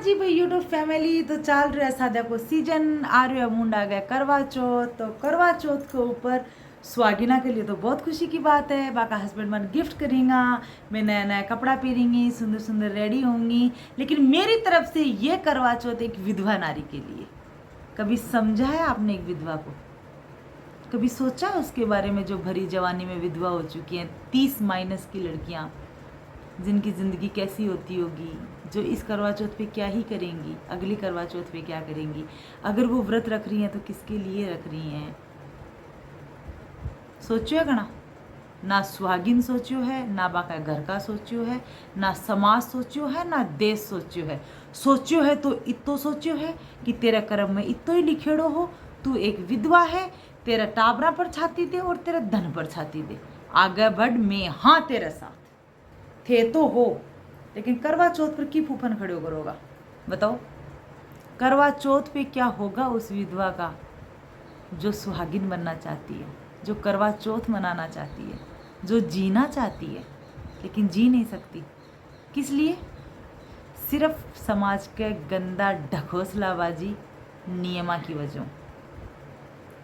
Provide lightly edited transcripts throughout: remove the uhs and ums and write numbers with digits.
जी भाई YouTube family तो चल रहा है सादा को सीजन आ रहा है मुंडा गया करवा चौथ। तो करवा चौथ के ऊपर स्वागिना के लिए तो बहुत खुशी की बात है। बाका हस्बैंड मन गिफ्ट करेंगा, मैं नया नया कपड़ा पहनेंगी, सुंदर सुंदर रेडी होंगी। लेकिन मेरी तरफ से ये करवा चौथ एक विधवा नारी के लिए। कभी समझा है आपने एक विधवा को? कभी सोचा उसके बारे में जो भरी जवानी में विधवा हो चुकी हैं, 30 माइनस की लड़कियां, जिनकी ज़िंदगी कैसी होती होगी, जो इस करवा चौथ पे क्या ही करेंगी, अगली करवा चौथ पे क्या करेंगी। अगर वो व्रत रख रही हैं तो किसके लिए रख रही हैं? सोचो है गणा। ना सुहागिन सोचो है, ना बाका घर का सोचो है, ना समाज सोचो है, ना देश सोचो है। सोचो है तो इतो सोचो है कि तेरा कर्म में इतो ही लिखेड़ो हो, तू एक विधवा है, तेरा टाबरा पर छाती दे और तेरा धन पर छाती दे, आगे बढ़, मैं हाँ तेरे साथ थे तो हो। लेकिन करवा चौथ पर की फूफन खड़े करोगा बताओ? करवा चौथ पे क्या होगा उस विधवा का जो सुहागिन बनना चाहती है, जो करवा चौथ मनाना चाहती है, जो जीना चाहती है लेकिन जी नहीं सकती। किस लिए? सिर्फ समाज के गंदा ढकोसलाबाजी नियमा की वजह।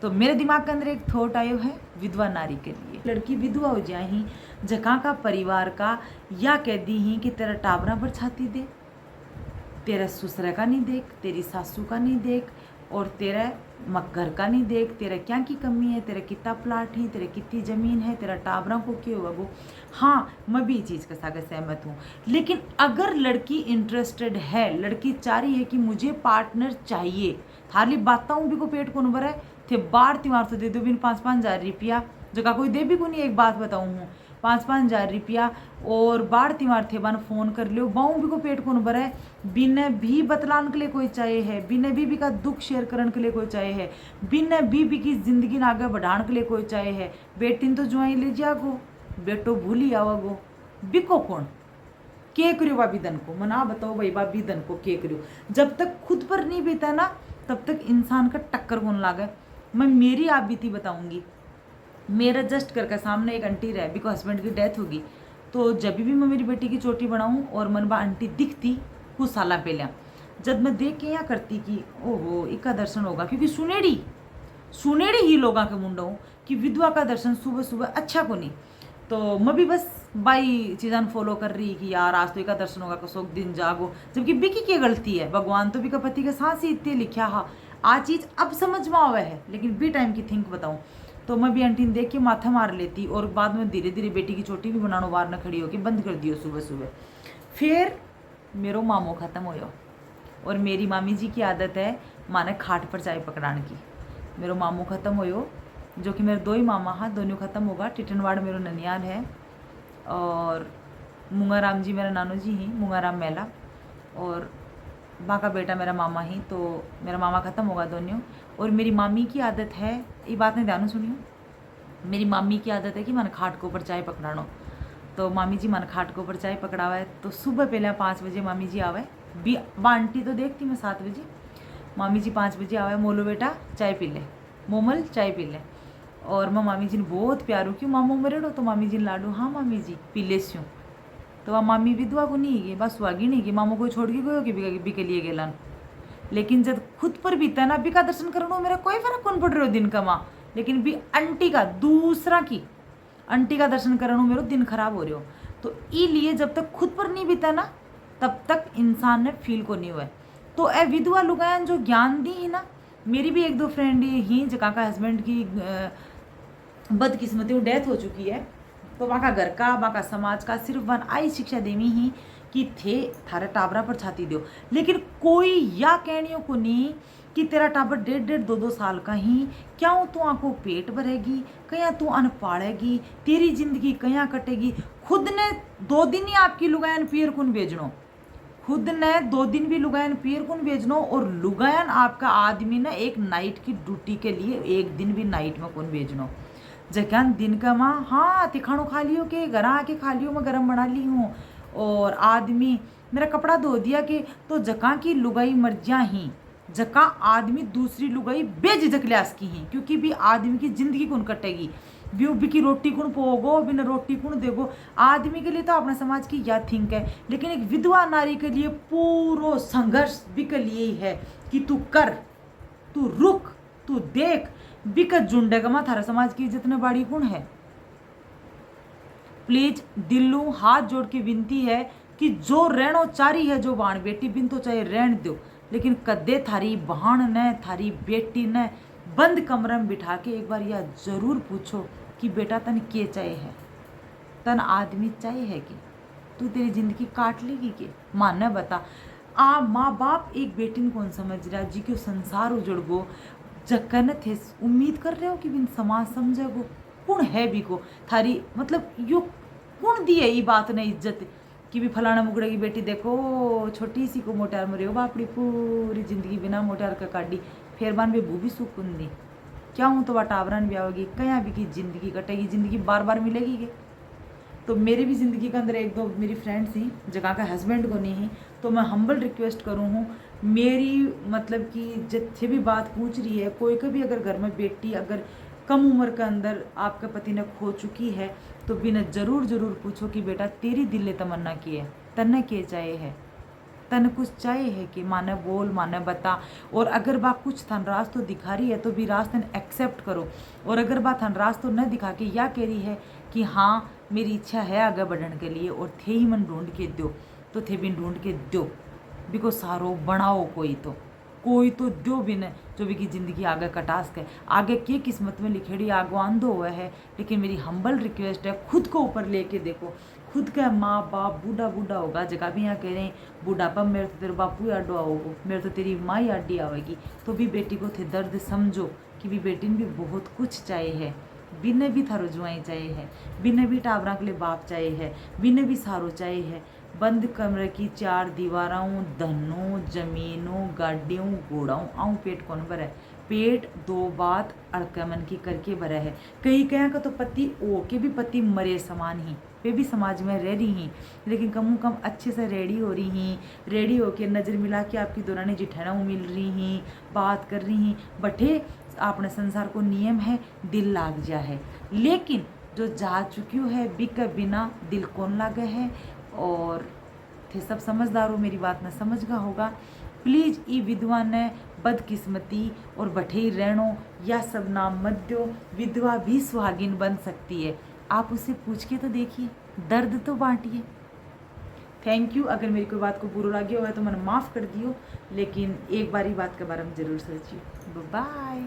तो मेरे दिमाग के अंदर एक थॉट आयो है विधवा नारी के लिए। लड़की विधवा हो जाए ही जका का परिवार का या कह दी ही कि तेरा टाबरा पर छाती दे, तेरा ससुर का नहीं देख, तेरी सासू का नहीं देख, और तेरा मक्कर का नहीं देख, तेरा क्या की कमी है, तेरा कितना प्लाट है, तेरा कितनी ज़मीन है, तेरा टाबरा को क्यों हुआ वो। हाँ, मैं भी इस चीज़ के साथ सहमत हूँ। लेकिन अगर लड़की इंटरेस्टेड है, लड़की चाह रही है कि मुझे पार्टनर चाहिए, थारली बाताऊँ भी को पेट कौन भरा है, थे बार त्योहार तो दे दो बिन 5-5 हज़ार रुपया, जगह कोई दे भी को नहीं। एक बात बताऊँ हूँ, 5-5 हज़ार रुपया और बाढ़ त्योहार थे बन फ़ोन कर लियो, बाऊ भी को पेट कौन भरा है, बिना भी बतलान के लिए कोई चाहे है, बिना बीबी का दुख शेयर करने के लिए कोई चाहे है, बिना बीबी की जिंदगी ना आगे बढ़ाने के लिए कोई चाहे है। बेटिन तो जुआई ले जागो, बेटो भूली आवगो, बिको कौन के करियो भाभी धन को? मना बताओ भाई, भाभी धन को के करियो? जब तक खुद पर नहीं बीता ना तब तक इंसान का टक्कर कौन लागे। मैं मेरी आप बीती बताऊंगी। मेरा जस्ट करके सामने एक आंटी रहे, बिको हस्बैंड की डेथ होगी, तो जब भी मैं मेरी बेटी की चोटी बनाऊँ और मनबा आंटी दिखती कुछ साल पहले, जब मैं देख के यहाँ करती कि ओहो इका दर्शन होगा, क्योंकि सुनेड़ी ही लोगों के मुंडों कि विधवा का दर्शन सुबह सुबह अच्छा को नहीं। तो मैं भी बस बाई चीज़ान फॉलो कर रही कि यार आज तो इका दर्शन होगा, कसोक दिन जागो, जबकि बिकी की गलती है, भगवान तो बिका पति के साथ ही इतने लिखा। हाँ, आ चीज़ अब समझ में आवे है, लेकिन बी टाइम की थिंक बताऊँ तो मैं भी आंटी ने देख के माथा मार लेती, और बाद में धीरे धीरे बेटी की चोटी भी बनानो बार न खड़ी होके बंद कर दियो सुबह सुबह। फिर मेरो मामो ख़त्म होयो, और मेरी मामी जी की आदत है माने खाट पर चाय पकड़ाने की। मेरो मामू ख़त्म होयो, जो कि मेरे दो ही मामा हाँ, दोनों ख़त्म होगा। टिटनवाड़ मेरो ननियाल है, और मुंगाराम जी मेरा नानू जी ही, मुंगाराम मेला, और माँ का बेटा मेरा मामा ही। तो मेरा मामा ख़त्म होगा दोनों। और मेरी मामी की आदत है, ये बात नहीं ध्यान सुनियो, मेरी मामी की आदत है कि मन खाट के ऊपर चाय पकड़ानो। तो मामी जी मन खाट के ऊपर चाय पकड़ावा है, तो सुबह पहले 5 बजे मामी जी आवे, बी आंटी तो देखती मैं 7 बजे, मामी जी 5 बजे आवे, मोलो बेटा चाय पी ले, मोमल चाय पी ले। और मैं मामी जी ने बहुत प्यार हूँ, क्यों मामो मरेड़ो, तो मामी जी ने लाडू, हाँ मामी जी पी ले स्यूँ। तो वह मामी विधवा को नहीं गई, बस सुहागी नहीं गई, मामो को छोड़ के गयो कि बिके लिए गेलन। लेकिन जब खुद पर बीता ना, बिका दर्शन करो मेरा कोई फर्क कौन पड़ रहा हो दिन का माँ, लेकिन भी आंटी का दूसरा की आंटी का दर्शन करनो मेरो दिन खराब हो रहे हो। तो इसलिए जब तक खुद पर नहीं बीता ना तब तक इंसान ने फील को नहीं हुआ। तो ए विधवा लुगायन जो ज्ञान दी ही ना, मेरी भी 1-2 फ्रेंड ही जका का हस्बैंड की बदकिस्मती डेथ हो चुकी है, तो वहाँ का घर का वहाँ का समाज का सिर्फ वन आई शिक्षा देवी ही कि थे थारे टाबरा पर छाती दो। लेकिन कोई या कहनियों को नहीं कि तेरा टाबर 1.5-2 साल का ही क्या तू आंखों पेट भरेगी, कया तू अन पाड़ेगी, तेरी जिंदगी कया कटेगी। खुद ने 2 दिन ही आपकी लुगायन पीर कुन भेजनो, खुद ने 2 दिन भी लुगायन पीर कुन भेजनो, और लुगायन आपका आदमी ने एक नाइट की ड्यूटी के लिए 1 दिन भी नाइट में कौन भेजनो। जगह दिन का माँ हाँ तिखाणो खा लियो के घर आके खा लियो, मैं गरम बना ली हूँ, और आदमी मेरा कपड़ा धो दिया के, तो जका की लुगाई मर्जियाँ ही, जका आदमी दूसरी लुगाई बेझिझक लियास की ही, क्योंकि भी आदमी की जिंदगी कौन कटेगी। व्यू की रोटी कौन पोगो, बिना रोटी कौन देगो। आदमी के लिए तो अपना समाज की या थिंक है, लेकिन एक विधवा नारी के लिए पूरा संघर्ष भी के लिए ही है कि तू कर, तू रुक, तू देख, बिकट झुंडेगा मा थारा समाज की इज्जत ने बाड़ी कौन है। प्लीज दिल्लू हाथ जोड़ के विनती है कि जो रहनो चारी है, जो बाण बेटी बिन तो चाहे रहन दो, लेकिन कदे थारी बहन ने, थारी बेटी ने बंद कमरे में बिठा के एक बार यह जरूर पूछो कि बेटा तन के चाहे है, तन आदमी चाहे है कि तू तेरी जिंदगी काट लेगी के। मानना बता, आ माँ बाप एक बेटी कौन समझ रहा जी क्यों संसार उजड़ गो, जक्कन थे उम्मीद कर रहे हो कि बिन समाज समझेगो कौन है भी को थारी, मतलब यो कौन दी है ये बात ने इज्जत कि भी फलाना मुगड़े की बेटी देखो छोटी सी को मोटार मरे हो बापड़ी पूरी जिंदगी बिना मोटार का काटी, फिर बान भी भू भी सुकून दी क्या हूँ तो टावरन भी आओगी कहीं भी की जिंदगी कटेगी, जिंदगी बार बार मिलेगी के। तो मेरी भी ज़िंदगी के अंदर एक दो मेरी फ्रेंड्स थी जगह का हस्बैंड को नहीं ही, तो मैं हम्बल रिक्वेस्ट करूँ हूँ मेरी, मतलब कि जितने भी बात पूछ रही है, कोई का भी अगर घर में बेटी अगर कम उम्र के अंदर आपके पति ने खो चुकी है तो बिना ज़रूर ज़रूर पूछो कि बेटा तेरी दिल ने तमन्ना की है, तन्ने के चाहे है, तन कुछ चाहे है कि माने बोल माने बता। और अगर बात कुछ थन रास तो दिखा रही है तो भी रास तन एक्सेप्ट करो, और अगर बात थन रास तो न दिखा के या कह रही है कि हाँ मेरी इच्छा है आगे बढ़ने के लिए और थे ही मन ढूंढ के दो, तो थे भी ढूंढ के दो, बिको सारो बनाओ कोई तो दो भी न जो भी की ज़िंदगी आगे कटा सके। आगे के किस्मत में लिखेड़ी आगो आंधो हुआ है, लेकिन मेरी हम्बल रिक्वेस्ट है खुद को ऊपर लेके देखो। खुद का माँ बाप बूढ़ा होगा, जगह भी यहाँ कह रहे हैं बूढ़ापा मेरे तो तेरे बापू याडो आओगे, मेरे तो तेरी माँ याडी आवेगी, तो भी बेटी को थे दर्द समझो कि भी बेटी ने भी बहुत कुछ चाहिए है, बिने भी थारो जुआई चाहिए है, बिने भी टावरा के लिए बाप चाहिए है, बिने भी सारो चाहिए है। बंद कमरे की चार दीवाराओं धनों जमीनों गाड़ियों घोड़ाओं आऊँ पेट कौन भरा है, पेट दो बात अड़के मन की करके भरा है। कहीं कहीं का तो पति ओ के भी पति मरे समान ही वे भी समाज में रह रही हैं, लेकिन कम कम अच्छे से रेडी हो रही हैं, रेडी होके नज़र मिला के आपकी दोरानी जिठाना मिल रही हैं, बात कर रही हैं, बटे अपने संसार को नियम है दिल लाग जा है। लेकिन जो जा चुकी है बिक बिना दिल कौन लागे है। और थे सब समझदार हो मेरी बात ना समझ गा होगा, प्लीज़ ई विधवा ने बदकिस्मती और बठे रहनो या सब नाम मत दो, विधवा भी सुहागिन बन सकती है। आप उससे पूछ के तो देखिए, दर्द तो बांटिए। Thank you. अगर मेरी कोई बात को बुरा लगे हो तो मैंने माफ़ कर दियो, लेकिन एक बारी बात के बारे में ज़रूर सोचिए। बाय।